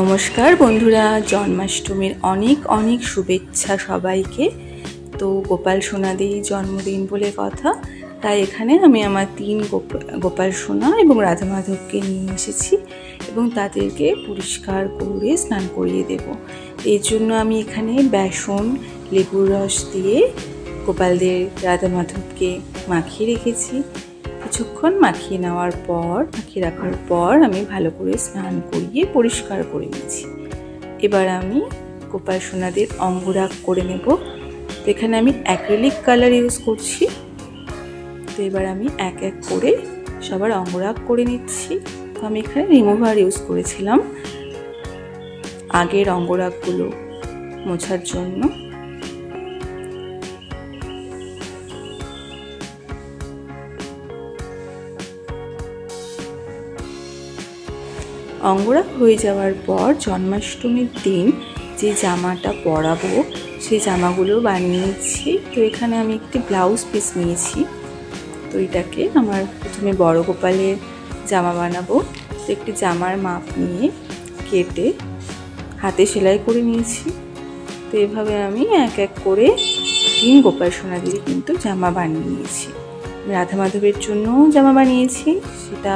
নমস্কার বন্ধুরা, জন্মাষ্টমীর অনেক অনেক শুভেচ্ছা সবাইকে। তো গোপাল সোনাদের জন্মদিন বলে কথা, তাই এখানে আমি আমার 3 গোপাল সোনা এবং রাধা মাধবকে নিয়ে এসেছি এবং তাদেরকে পরিষ্কার করে স্নান করিয়ে দেব। এর জন্য আমি এখানে বেসন, লেবুর রস দিয়ে গোপালদের রাধা মাধবকে মাখিয়ে রেখেছি। কিছুক্ষণ মাখিয়ে রাখার পর আমি ভালো করে স্নান করিয়ে পরিষ্কার করে নিয়েছি। এবার আমি গোপাল সোনাদের অঙ্গরাগ করে নেব। তো এখানে আমি অ্যাক্রিলিক কালার ইউজ করছি। তো এবার আমি এক এক করে সবার অঙ্গরাগ করে নিচ্ছি। তো আমি এখানে রিমুভার ইউজ করেছিলাম আগের অঙ্গরাগগুলো মোছার জন্য। অঙ্গরাগ হয়ে যাওয়ার পর জন্মাষ্টমীর দিন যে জামাটা পরাবো সেই জামাগুলো বানিয়ে নিচ্ছি। তো এখানে আমি একটি ব্লাউজ পিস নিয়েছি। তো এটাকে আমার প্রথমে বড় গোপালের জামা বানাবো। তো একটি জামার মাপ নিয়ে কেটে হাতে সেলাই করে নিয়েছি। তো এভাবে আমি এক এক করে 3 গোপাল সোনাদেরই কিন্তু জামা বানিয়ে নিয়েছি। রাধা মাধবের জন্য জামা বানিয়েছি, সেটা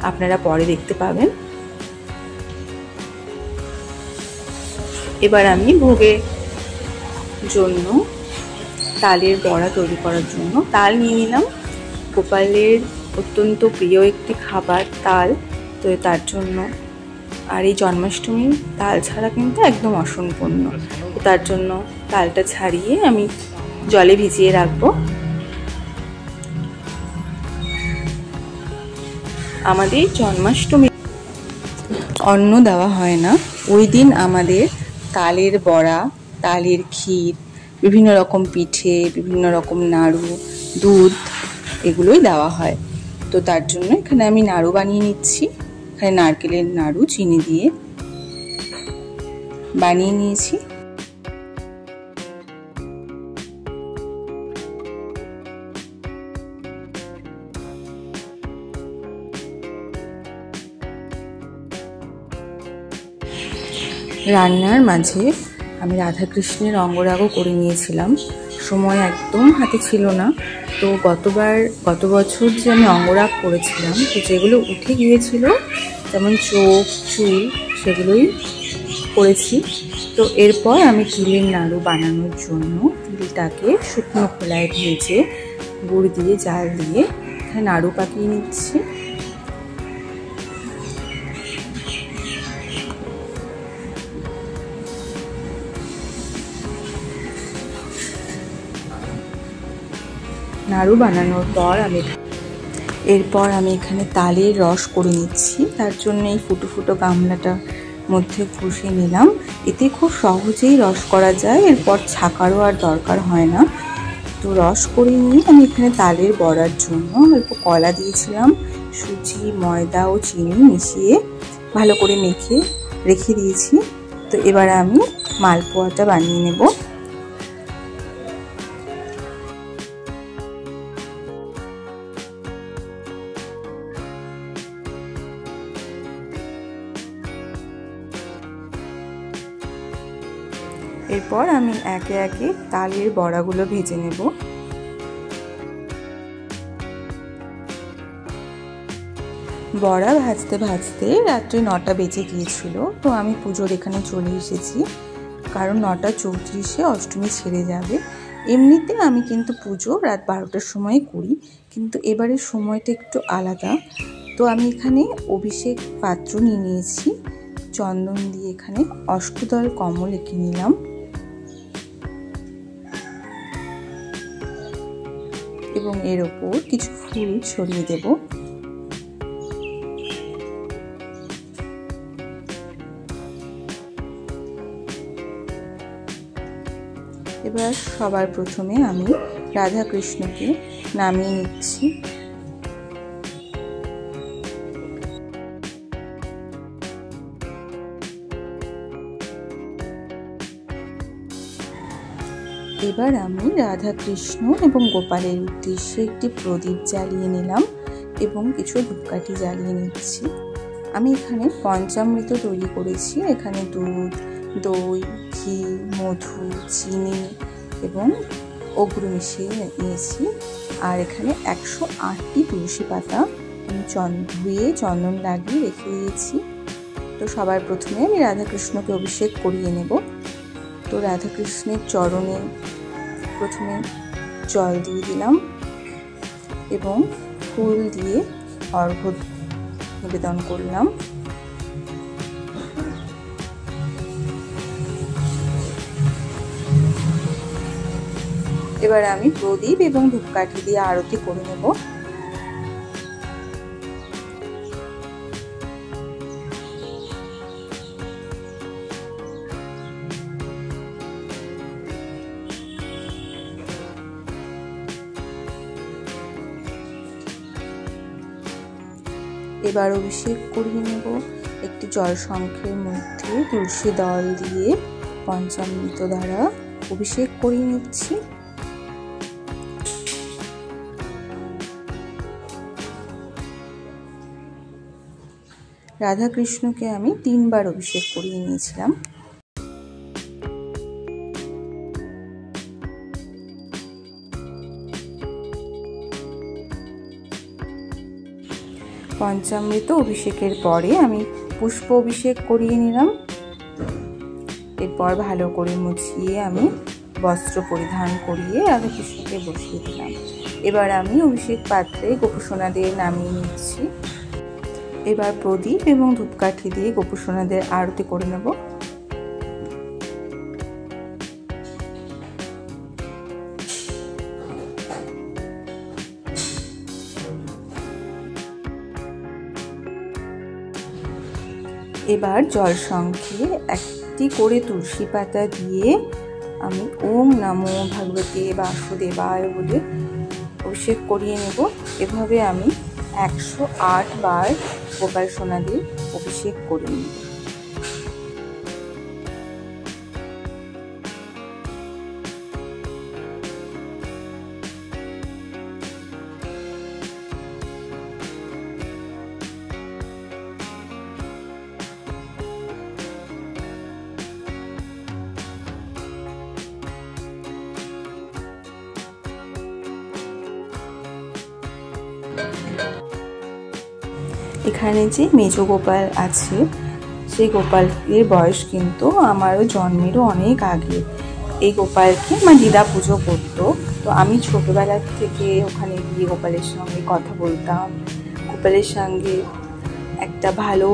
আপনারা পরে দেখতে পাবেন। এবার আমি ভোগের জন্য তালের বড়া তৈরি করার জন্য তাল নিয়ে নিলাম। গোপালের অত্যন্ত প্রিয় একটি খাবার তাল, তো তার জন্য আর এই জন্মাষ্টমী তাল ছাড়া কিন্তু একদম অসম্পূর্ণ। তো তার জন্য তালটা ছাড়িয়ে আমি জলে ভিজিয়ে রাখবো। আমাদের জন্মাষ্টমী অন্ন দেওয়া হয় না, ওই দিন আমাদের তালের বড়া, তালের ক্ষীর, বিভিন্ন রকম পিঠে, বিভিন্ন রকম নাড়ু, দুধ এগুলোই দেওয়া হয়। তো তার জন্য এখানে আমি নাড়ু বানিয়ে নিচ্ছি। এখানে নারকেলের নাড়ু চিনি দিয়ে বানিয়ে নিয়েছি। রান্নার মাঝে আমি রাধাকৃষ্ণের অঙ্গরাগও করে নিয়েছিলাম। সময় একদম হাতে ছিল না। তো গত বছর যে আমি অঙ্গরাগ করেছিলাম, তো যেগুলো উঠে গিয়েছিল যেমন চোখ, চুল, সেগুলোই করেছি। তো এরপর আমি তিলের নাড়ু বানানোর জন্য তিলটাকে শুকনো খোলায় ভেজে গুড় দিয়ে জাল দিয়ে এখানে নাড়ু পাকিয়ে নিচ্ছি। নাড়ু বানানোর পর এরপর আমি এখানে তালের রস করে নিচ্ছি। তার জন্য এই ফুটো ফুটো গামলাটার মধ্যে ঘষে নিলাম। এতে খুব সহজেই রস করা যায়, এরপর ছাকারও আর দরকার হয় না। তো রস করে নিয়ে আমি এখানে তালের বড়ার জন্য অল্প কলা দিয়েছিলাম। সুজি, ময়দা ও চিনি মিশিয়ে ভালো করে মেখে রেখে দিয়েছি। তো এবার আমি মালপোয়াটা বানিয়ে নেব। এরপর আমি একে একে তালের বড়াগুলো ভেজে নেব। বড়া ভাজতে ভাজতে রাত্রে 9টা বেজে গিয়েছিল। তো আমি পুজোর এখানে চলে এসেছি, কারণ 9:34 অষ্টমী ছেড়ে যাবে। এমনিতে আমি কিন্তু পুজো রাত 12টার সময় করি, কিন্তু এবারের সময়টা একটু আলাদা। তো আমি এখানে অভিষেক পাত্র নিয়ে নিয়েছি। চন্দন দিয়ে এখানে অষ্টদল কমল এঁকে নিলাম এবং এর ওপর কিছু ফুল ছড়িয়ে দেব। এবার সবার প্রথমে আমি রাধা কৃষ্ণকে নামিয়ে নিচ্ছি। এবার আমি রাধা কৃষ্ণ এবং গোপালের উদ্দেশ্যে একটি প্রদীপ জ্বালিয়ে নিলাম এবং কিছু ধূপকাঠি জ্বালিয়ে নিচ্ছি। আমি এখানে পঞ্চামৃত তৈরি করেছি। এখানে দুধ, দই, ঘি, মধু, চিনি এবং অগুর মিশিয়ে নিয়েছি। আর এখানে 108টি তুলসী পাতা ধুয়ে চন্দন লাগিয়ে রেখে দিয়েছি। তো সবার প্রথমে আমি রাধাকৃষ্ণকে অভিষেক করিয়ে নেব। তো রাধাকৃষ্ণের চরণে প্রথমে জল দিয়ে দিলাম এবং ফুল দিয়ে অর্ঘ্য নিবেদন করলাম। এবার আমি প্রদীপ এবং ধূপকাঠি দিয়ে আরতি করে নেব। এবার অভিষেক করিয়ে নেব। একটি জল শঙ্খের মধ্যে তুলসী দল দিয়ে পঞ্চামৃত দ্বারা অভিষেক করিয়ে নিচ্ছি। রাধাকৃষ্ণকে আমি 3 বার অভিষেক করিয়ে নিয়েছিলাম। পঞ্চামৃত অভিষেকের পরে আমি পুষ্প অভিষেক করিয়ে নিলাম। এরপর ভালো করে মুছিয়ে আমি বস্ত্র পরিধান করিয়ে রাধাকৃষ্ণকে বসিয়ে দিলাম। এবার আমি অভিষেক পাত্রে গোপুসোনাদের নামিয়ে নিচ্ছি। এবার প্রদীপ এবং ধূপকাঠি দিয়ে গোপুসোনাদের আরতি করে নেব। এবার জল শঙ্খে একটি করে তুলসী পাতা দিয়ে আমি ওম নমো ভগবতে বাসুদেবায় বলে অভিষেক করিয়ে নেব। এভাবে আমি 108 বার গোপাল সোনাদের অভিষেক করে নেব। এখানে যে মেজ গোপাল আছে সেই গোপালের বয়স কিন্তু আমারও জন্মেরও অনেক আগে। এই গোপালকে আমার দিদা পুজো করতো। তো আমি ছোটবেলা থেকে ওখানে গিয়ে গোপালের সঙ্গে কথা বলতাম। গোপালের সঙ্গে একটা ভালো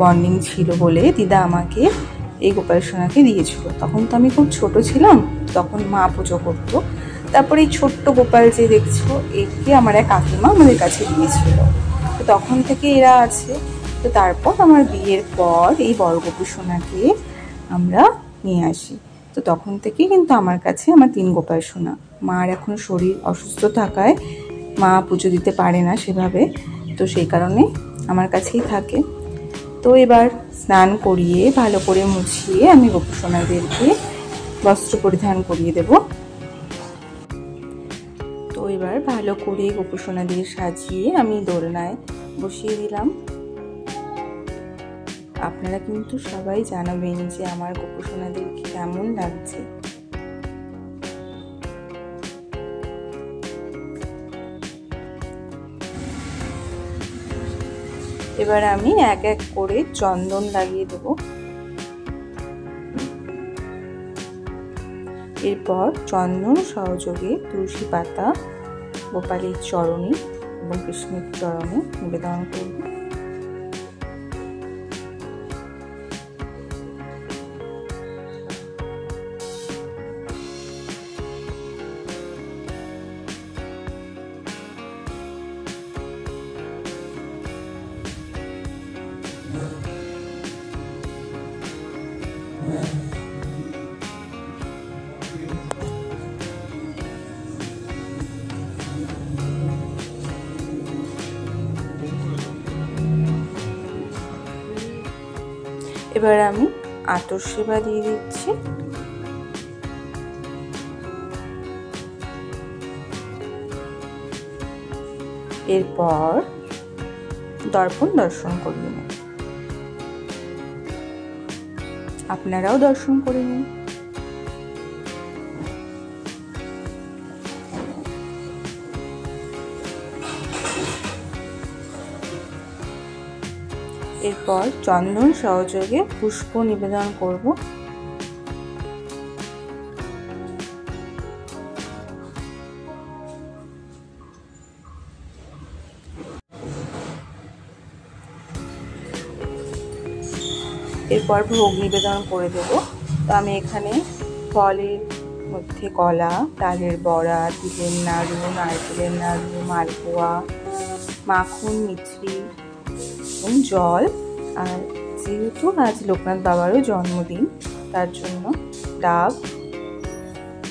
বন্ডিং ছিল বলে দিদা আমাকে এই গোপাল সোনাকে দিয়েছিল। তখন তো আমি খুব ছোট ছিলাম, তখন মা পুজো করতো। তারপরে এই ছোট্ট গোপাল যে দেখছো একে আমার এক কাকিমা আমাদের কাছে দিয়েছিল। তো তখন থেকে এরা আছে। তো তারপর আমার বিয়ের পর এই বড় গোপু সোনাকে আমরা নিয়ে আসি। তো তখন থেকে কিন্তু আমার কাছে আমার 3 গোপাল সোনা। মার এখন শরীর অসুস্থ থাকায় মা পুজো দিতে পারে না সেভাবে, তো সেই কারণে আমার কাছেই থাকে। তো এবার স্নান করিয়ে ভালো করে মুছিয়ে আমি গোপু সোনাদেরকে বস্ত্র পরিধান করিয়ে দেব। তো এবার ভালো করে গোপু সোনাদের সাজিয়ে আমি দোলনায় বসিয়ে দিলাম। আপনারা কিন্তু সবাই জানাবেন যে আমার গোপু সোনাদের কেমন লাগছে। এবার আমি এক এক করে চন্দন লাগিয়ে দেব। এরপর চন্দন সহযোগে তুলসী পাতা গোপালের চরণে এবং কৃষ্ণের চরণে নিবেদন করব। এবার আমি আতর সেবা দিয়ে দিচ্ছি। এরপর দর্পণ দর্শন করিয়ে নেব। আপনারাও দর্শন করে নিন। এরপর চন্দন সহযোগে পুষ্প নিবেদন করব। এরপর ভোগ নিবেদন করে দেব। তো আমি এখানে ফলের মধ্যে কলা, তালের বড়া, তিলের নাড়ু, নারকেলের নাড়ু, মালপোয়া, মাখন, মিছরি এবং জল, আর যেহেতু আজ লোকনাথ বাবারও জন্মদিন তার জন্য ডাব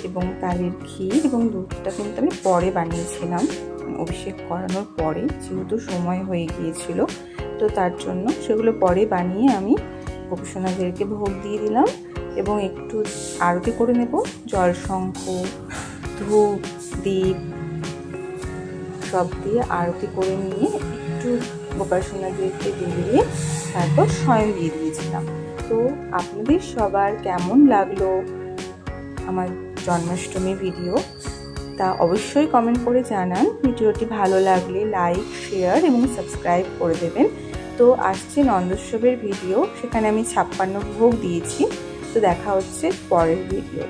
এবং তালের ক্ষীর এবং দুধটা কিন্তু আমি পরে বানিয়েছিলাম, অভিষেক করানোর পরে, যেহেতু সময় হয়ে গিয়েছিল তো তার জন্য সেগুলো পরে বানিয়ে আমি গোপীসোনাদেরকে ভোগ দিয়ে দিলাম এবং একটু আরতি করে নেব। জল, শঙ্খ, ধূপ, দীপ সব দিয়ে আরতি করে নিয়ে একটু গোপালসোনাদেরকে দিয়ে তারপর শয়ন দিয়ে দিয়েছিলাম। তো আপনাদের সবার কেমন লাগলো আমার জন্মাষ্টমী ভিডিও তা অবশ্যই কমেন্ট করে জানান। ভিডিওটি ভালো লাগলে লাইক, শেয়ার এবং সাবস্ক্রাইব করে দেবেন। তো আসছে নন্দোৎসবের ভিডিও, সেখানে আমি 56 ভোগ দিয়েছি। তো দেখা হচ্ছে পরের ভিডিও।